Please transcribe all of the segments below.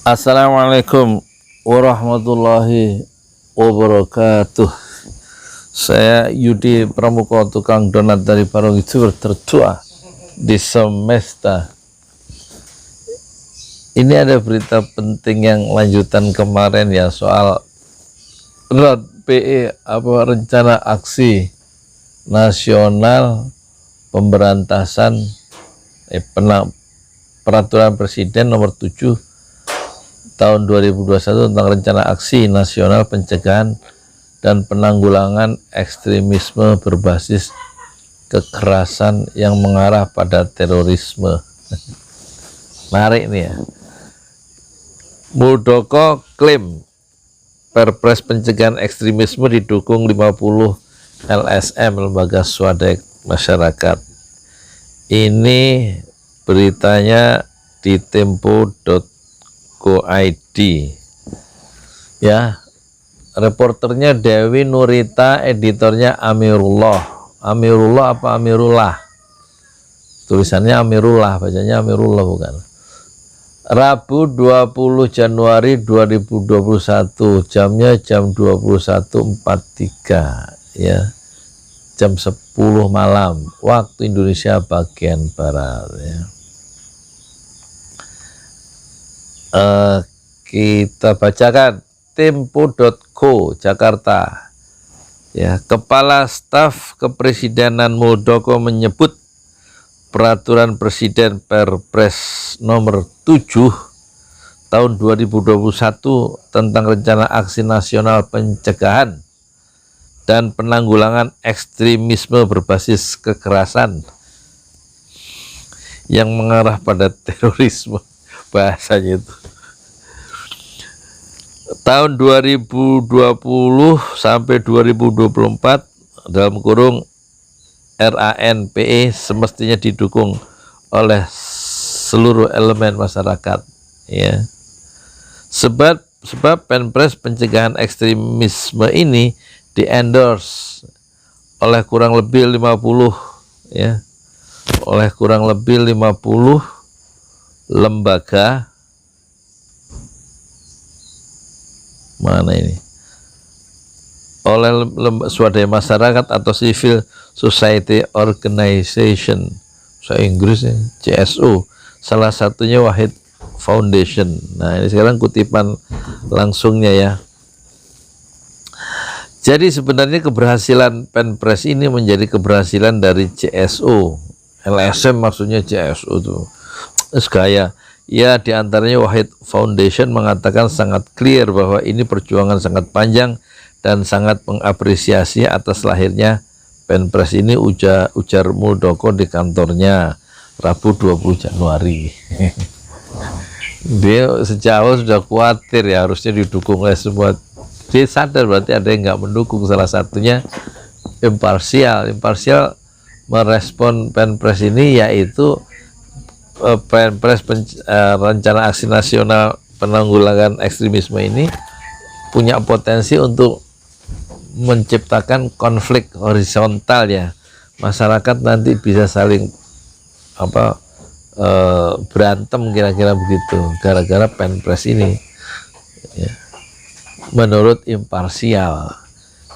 Assalamualaikum warahmatullahi wabarakatuh. Saya Yudi Pramuka, tukang donat dari Parung Itu, tertua di semesta. Ini ada berita penting yang lanjutan kemarin ya, soal RAD-PE, rencana aksi nasional pemberantasan peraturan Presiden nomor 7 tahun 2021 tentang rencana aksi nasional pencegahan dan penanggulangan ekstremisme berbasis kekerasan yang mengarah pada terorisme. Menarik nih ya. Muldoko klaim Perpres pencegahan ekstremisme didukung 50 LSM, lembaga swadaya masyarakat. Ini beritanya di tempo.co.id ya. Reporternya Dewi Nurita, editornya Amirullah. Amirullah apa Amirullah? Tulisannya Amirullah, bacanya Amirullah bukan. Rabu 20 Januari 2021, jamnya jam 21.43 ya, jam 10 malam waktu Indonesia bagian Barat ya. Kita bacakan tempo.co Jakarta ya. Kepala Staf Kepresidenan Muldoko menyebut peraturan Presiden Perpres nomor 7 tahun 2021 tentang rencana aksi nasional pencegahan dan penanggulangan ekstremisme berbasis kekerasan yang mengarah pada terorisme, bahasanya itu, tahun 2020 sampai 2024 dalam kurung RANPE semestinya didukung oleh seluruh elemen masyarakat ya. Sebab Perpres pencegahan ekstremisme ini di-endorse oleh kurang lebih 50 ya, oleh kurang lebih 50 lembaga, mana ini, oleh swadaya masyarakat atau civil society organization, bahasa Inggrisnya CSO, salah satunya Wahid Foundation. Nah ini sekarang kutipan langsungnya ya. Jadi sebenarnya keberhasilan Perpres ini menjadi keberhasilan dari CSO, LSM maksudnya CSO tuh segaya ya. Diantaranya Wahid Foundation mengatakan sangat clear bahwa ini perjuangan sangat panjang dan sangat mengapresiasi atas lahirnya Perpres ini, ujar Muldoko di kantornya Rabu 20 Januari. Dia sejak awal sudah khawatir ya, harusnya didukung oleh semua. Dia sadar berarti ada yang nggak mendukung, salah satunya imparsial merespon Perpres ini, yaitu Perpres rencana aksi nasional penanggulangan ekstremisme ini punya potensi untuk menciptakan konflik horizontal ya. Masyarakat nanti bisa saling berantem kira-kira begitu gara-gara Perpres ini ya. Menurut imparsial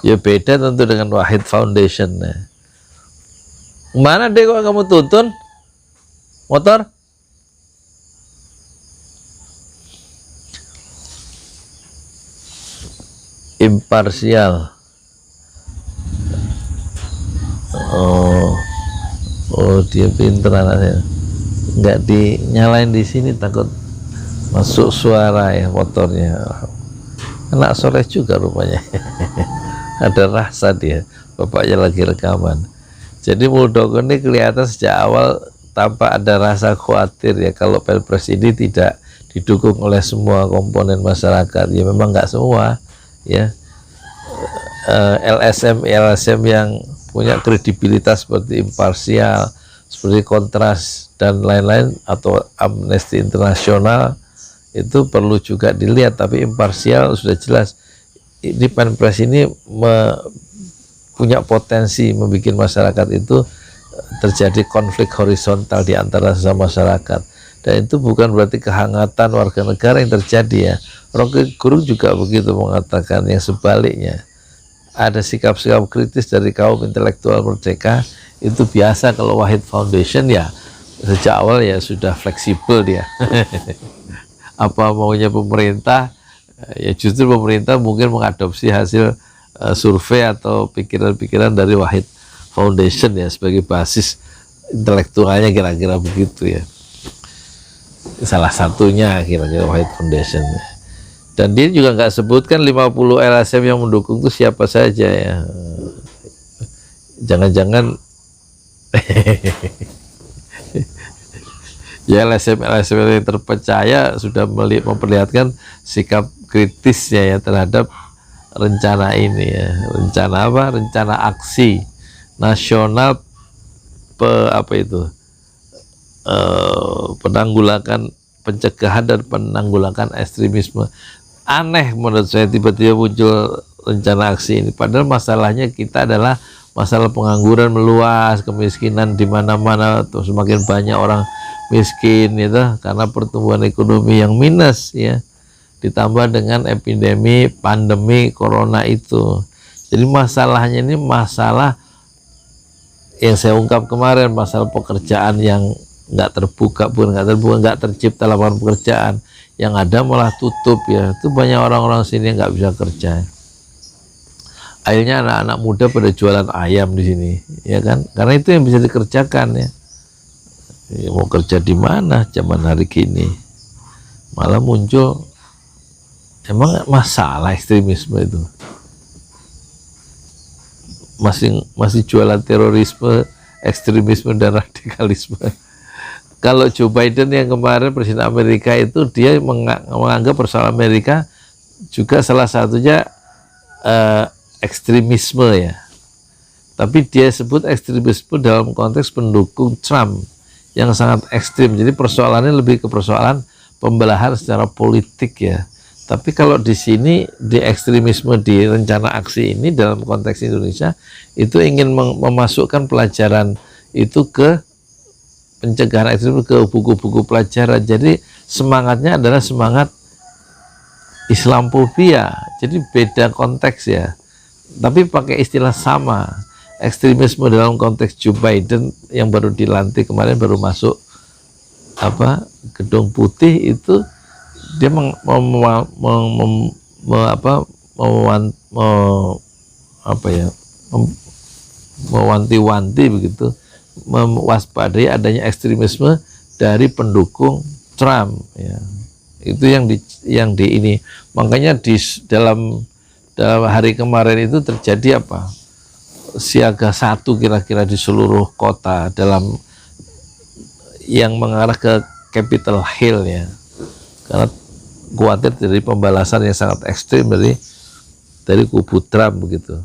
ya, beda tentu dengan Wahid Foundation ya. Mana deh kok kamu tuntun motor? Imparsial. Oh dia pinter anaknya, nggak dinyalain di sini takut masuk suara ya motornya. Anak soleh juga rupanya. Ada rasa dia, bapaknya lagi rekaman. Jadi Muldoko ini kelihatan sejak awal tanpa ada rasa khawatir ya kalau Perpres ini tidak didukung oleh semua komponen masyarakat. Ya memang nggak semua ya. LSM yang punya kredibilitas seperti imparsial, seperti Kontras dan lain-lain, atau Amnesty Internasional, itu perlu juga dilihat. Tapi imparsial sudah jelas ini Perpres ini punya potensi membuat masyarakat itu terjadi konflik horizontal di antara sesama masyarakat. Dan itu bukan berarti kehangatan warga negara yang terjadi ya. Rocky Gerung juga begitu mengatakan, yang sebaliknya. Ada sikap-sikap kritis dari kaum intelektual merdeka, itu biasa kalau Wahid Foundation ya sejak awal ya sudah fleksibel dia. Apa maunya pemerintah, ya justru pemerintah mungkin mengadopsi hasil survei atau pikiran-pikiran dari Wahid Foundation ya sebagai basis intelektualnya, kira-kira begitu ya. Salah satunya kira-kira Wahid Foundation. Dan dia juga nggak sebutkan 50 LSM yang mendukung itu siapa saja ya. Jangan-jangan ya LSM yang terpercaya sudah memperlihatkan sikap kritisnya ya terhadap rencana ini ya. Rencana apa? Rencana aksi nasional penanggulangan, pencegahan dan penanggulangan ekstremisme. Aneh menurut saya tiba-tiba muncul rencana aksi ini, padahal masalahnya kita adalah masalah pengangguran meluas, kemiskinan di mana-mana, tuh semakin banyak orang miskin itu karena pertumbuhan ekonomi yang minus ya, ditambah dengan epidemi pandemi corona itu. Jadi masalahnya ini masalah yang saya ungkap kemarin, masalah pekerjaan yang nggak terbuka, nggak tercipta lapangan pekerjaan, yang ada malah tutup ya. Itu banyak orang-orang sini yang nggak bisa kerja. Akhirnya anak-anak muda pada jualan ayam di sini, ya kan? Karena itu yang bisa dikerjakan ya. Ya mau kerja di mana zaman hari gini? Malah muncul, emang masalah ekstremisme itu. Masih jualan terorisme, ekstremisme dan radikalisme. Kalau Joe Biden yang kemarin presiden Amerika itu, dia menganggap persoalan Amerika juga salah satunya ekstremisme ya. Tapi dia sebut ekstremisme dalam konteks pendukung Trump yang sangat ekstrim. Jadi persoalannya lebih ke persoalan pembelahan secara politik ya. Tapi kalau di sini di ekstremisme di rencana aksi ini dalam konteks Indonesia itu ingin memasukkan pelajaran itu ke pencegahan ekstremisme, ke buku-buku pelajaran. Jadi semangatnya adalah semangat Islamophobia. Jadi beda konteks ya. Tapi pakai istilah sama. Ekstremisme dalam konteks Joe Biden yang baru dilantik kemarin, baru masuk Gedung Putih itu, dia mewanti-wanti begitu, mewaspadai adanya ekstremisme dari pendukung Trump ya. Itu yang di ini. Makanya dalam hari kemarin itu terjadi siaga 1 kira-kira di seluruh kota dalam yang mengarah ke Capitol Hill ya, karena khawatir dari pembalasan yang sangat ekstrim dari kubu Trump begitu.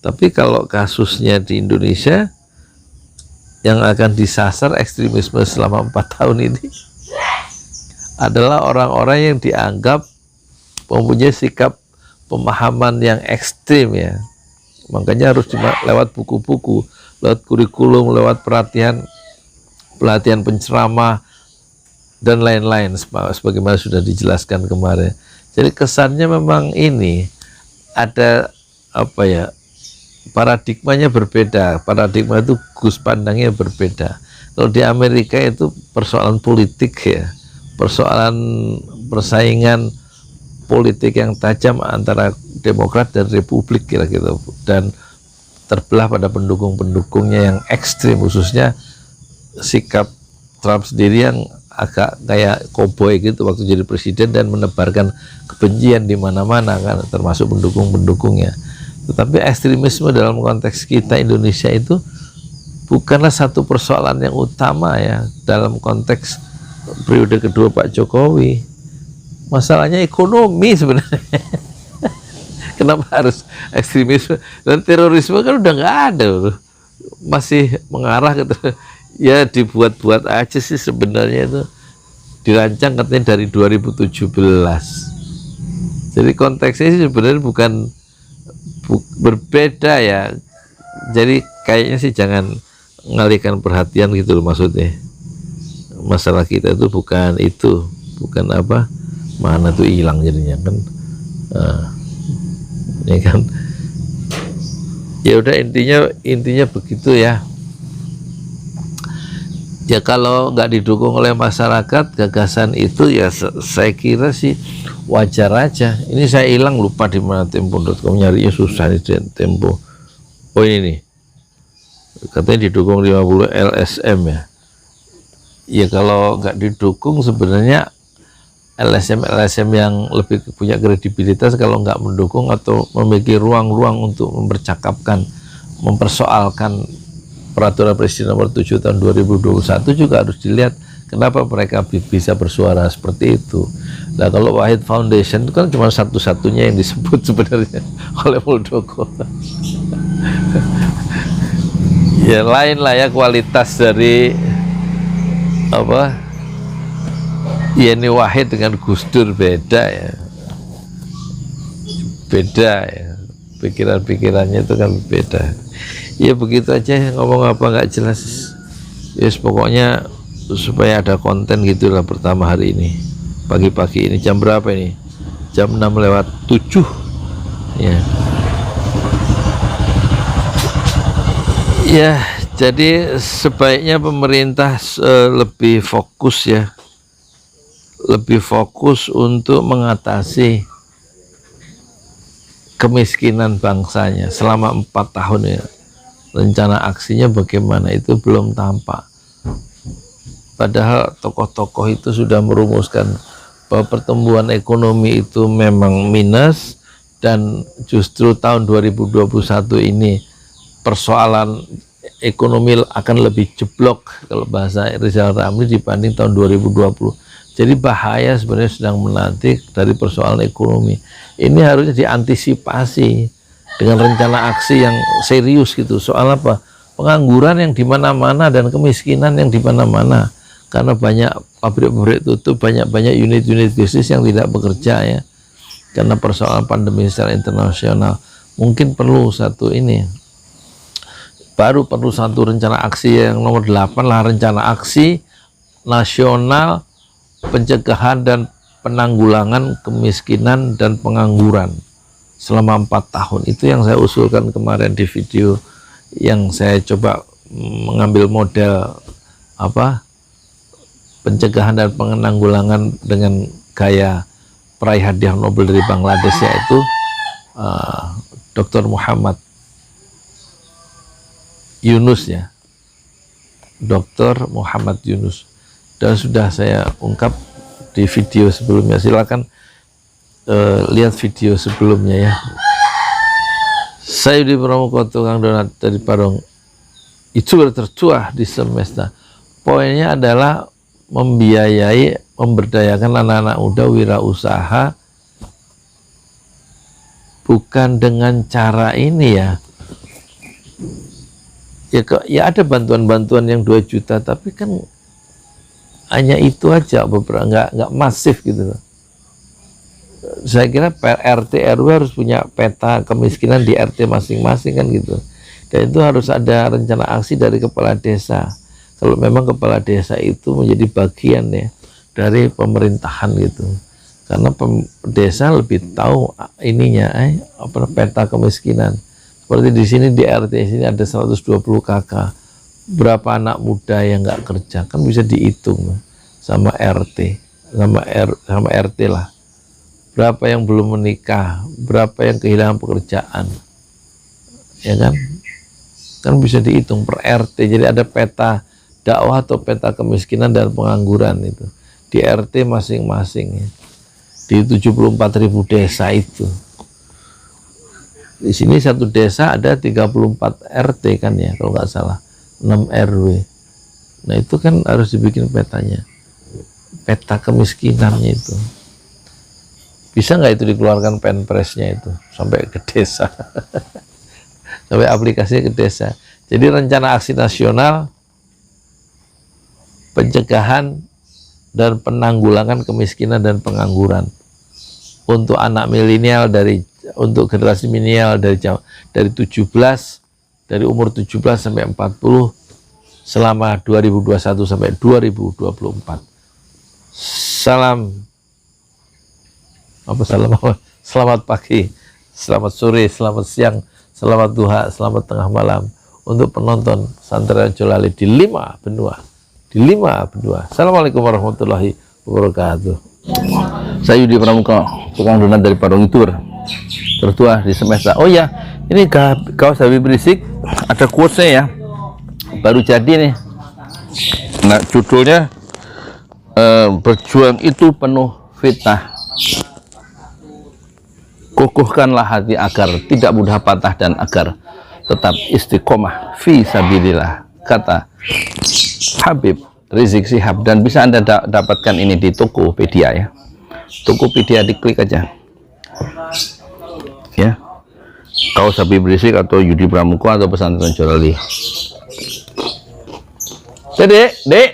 Tapi kalau kasusnya di Indonesia, yang akan disasar ekstremisme selama 4 tahun ini adalah orang-orang yang dianggap mempunyai sikap pemahaman yang ekstrim ya. Makanya harus lewat buku-buku, lewat kurikulum, lewat pelatihan penceramah dan lain-lain sebagaimana sudah dijelaskan kemarin. Jadi kesannya memang ini ada paradigmanya berbeda. Paradigma itu pandangnya berbeda. Kalau di Amerika itu persoalan politik ya, persoalan persaingan politik yang tajam antara Demokrat dan Republik kira-kira, dan terbelah pada pendukung-pendukungnya yang ekstrim, khususnya sikap Trump sendiri yang agak kayak koboi gitu waktu jadi presiden dan menebarkan kebencian di mana-mana kan, termasuk pendukung-pendukungnya. Tetapi ekstremisme dalam konteks kita Indonesia itu bukanlah satu persoalan yang utama ya dalam konteks periode kedua Pak Jokowi. Masalahnya ekonomi sebenarnya. Kenapa harus ekstremisme dan terorisme kan udah nggak ada, masih mengarah ke ya dibuat-buat aja sih sebenarnya. Itu dirancang katanya dari 2017. Jadi konteksnya sih sebenarnya bukan berbeda ya. Jadi kayaknya sih jangan mengalihkan perhatian gitu loh maksudnya. masalah kita itu bukan itu, bukan apa, mana tuh hilang jadinya kan. Ini kan ya udah, intinya begitu ya. Ya kalau nggak didukung oleh masyarakat gagasan itu ya saya kira sih wajar aja. Ini saya hilang, lupa di mana tempo.com, nyarinya susah nih Tempo. Oh ini nih, katanya didukung 50 LSM ya. Ya kalau nggak didukung sebenarnya LSM yang lebih punya kredibilitas kalau nggak mendukung atau memiliki ruang-ruang untuk mempercakapkan, mempersoalkan peraturan Presiden nomor 7 tahun 2021 juga harus dilihat kenapa mereka bisa bersuara seperti itu. Nah kalau Wahid Foundation itu kan cuma satu-satunya yang disebut sebenarnya oleh Muldoko. Ya lain lah ya kualitas dari apa Yeni Wahid dengan Gus Dur, beda ya, beda ya, pikiran-pikirannya itu kan beda. Ya begitu aja, ngomong apa nggak jelas. Yes, pokoknya supaya ada konten gitulah pertama hari ini, pagi-pagi ini. Jam berapa ini? Jam 6:07 ya. Ya jadi sebaiknya pemerintah lebih fokus ya, lebih fokus untuk mengatasi kemiskinan bangsanya selama 4 tahun ya. Rencana aksinya bagaimana itu belum tampak, padahal tokoh-tokoh itu sudah merumuskan bahwa pertumbuhan ekonomi itu memang minus, dan justru tahun 2021 ini persoalan ekonomi akan lebih jeblok kalau bahasa Rizal Ramli dibanding tahun 2020. Jadi bahaya sebenarnya sedang menanti dari persoalan ekonomi. Ini harusnya diantisipasi dengan rencana aksi yang serius gitu. Soal apa? Pengangguran yang di mana-mana dan kemiskinan yang di mana-mana. Karena banyak pabrik-pabrik tutup, banyak unit-unit bisnis yang tidak bekerja ya. Karena persoalan pandemi secara internasional. Mungkin perlu satu ini. Baru perlu satu rencana aksi yang nomor 8 lah, rencana aksi nasional pencegahan dan penanggulangan kemiskinan dan pengangguran selama 4 tahun. Itu yang saya usulkan kemarin di video yang saya coba mengambil model apa pencegahan dan penanggulangan dengan gaya peraih hadiah Nobel dari Bangladesh, yaitu Dr. Muhammad Yunus ya, Dr. Muhammad Yunus, dan sudah saya ungkap di video sebelumnya. Silakan lihat video sebelumnya ya. Saya di Pramuka Tukang Donat dari Parung itu tertuah di semesta. Poinnya adalah membiayai, memberdayakan anak-anak muda wirausaha, bukan dengan cara ini ya. Ya ada bantuan-bantuan yang 2 juta, tapi kan hanya itu aja, beberapa nggak masif gitu. Saya kira RT RW harus punya peta kemiskinan di RT masing-masing kan gitu, dan itu harus ada rencana aksi dari kepala desa. Kalau memang kepala desa itu menjadi bagian ya dari pemerintahan gitu, karena desa lebih tahu ininya apa peta kemiskinan. Seperti di sini di RT sini ada 120 kakak, berapa anak muda yang nggak kerja kan bisa dihitung sama RT, sama RT lah. Berapa yang belum menikah, berapa yang kehilangan pekerjaan, ya kan? Kan bisa dihitung per RT. Jadi ada peta dakwah atau peta kemiskinan dan pengangguran itu di RT masing-masing ya. Di 74.000 desa itu. Di sini satu desa ada 34 RT kan ya, kalau nggak salah 6 RW. Nah itu kan harus dibikin petanya, peta kemiskinannya itu. Bisa nggak itu dikeluarkan penpresnya itu sampai ke desa, sampai aplikasinya ke desa. Jadi rencana aksi nasional pencegahan dan penanggulangan kemiskinan dan pengangguran untuk anak milenial, untuk generasi milenial dari umur 17 sampai 40 selama 2021 sampai 2024. Selamat pagi, selamat sore, selamat siang, selamat duha, selamat tengah malam untuk penonton Santri Jolali di 5 benua. Assalamualaikum warahmatullahi wabarakatuh. Saya Yudi Pramuka, tukang donat dari Parung Itur, tertua di semesta. Oh ya, ini kaos Habib Rizik ada quotes-nya ya, baru jadi nih. Nah, judulnya berjuang itu penuh fitnah, kokohkanlah hati agar tidak mudah patah dan agar tetap istiqomah fi sabilillah, kata Habib Rizik Syihab. Dan bisa Anda dapatkan ini di Tokopedia ya. Tokopedia, diklik aja ya, kaos Habib Rizik atau Yudi Pramuka atau Pesantren Jolali. Dek,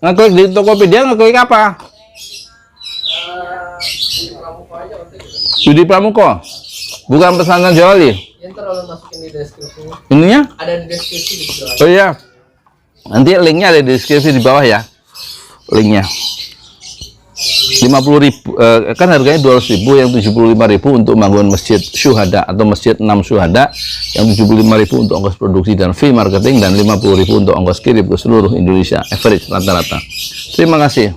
ngeklik di Tokopedia, ngeklik apa? Yudi Pramuka, bukan Pesantren Jolali. Ininya ada di deskripsi di bawah. Oh iya, nanti linknya ada di deskripsi di bawah ya, linknya. 50.000 kan harganya 200.000, yang 75.000 untuk bangun masjid syuhada atau masjid 6 syuhada, yang 75.000 untuk ongkos produksi dan fee marketing, dan 50.000 untuk ongkos kirim ke seluruh Indonesia, average rata-rata. Terima kasih.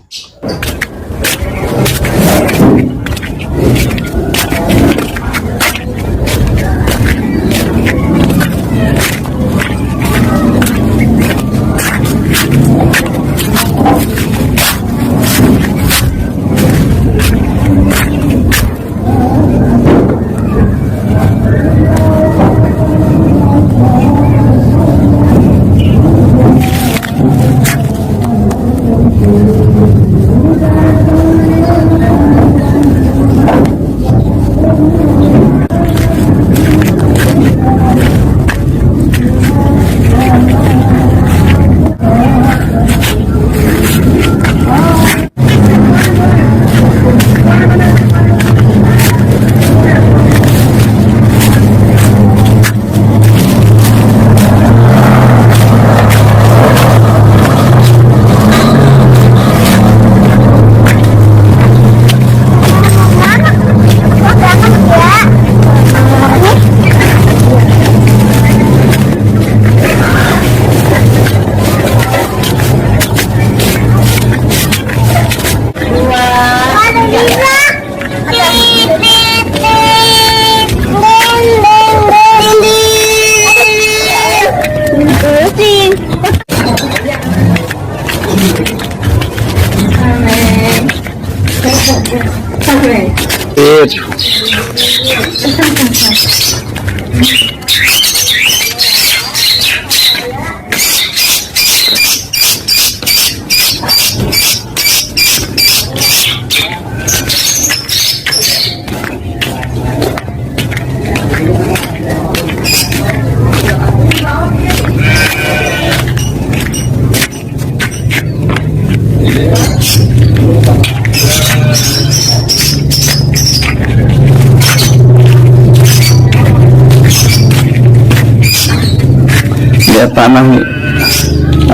Lihat tanah nih,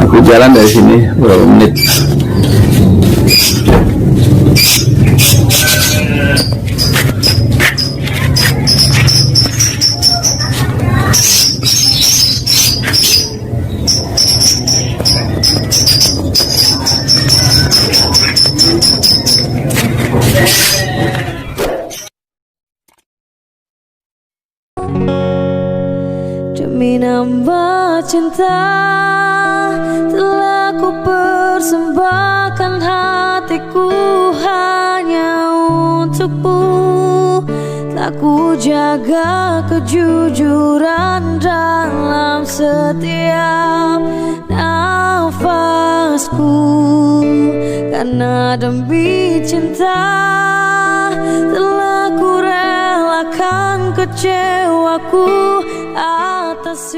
aku jalan dari sini berapa menit. Demi nambah cinta telah ku persembahkan hatiku hanya untukmu. Telah ku jaga kejujuran dalam setiap nafasku, karena demi cinta telah ku relakan kecewaku atas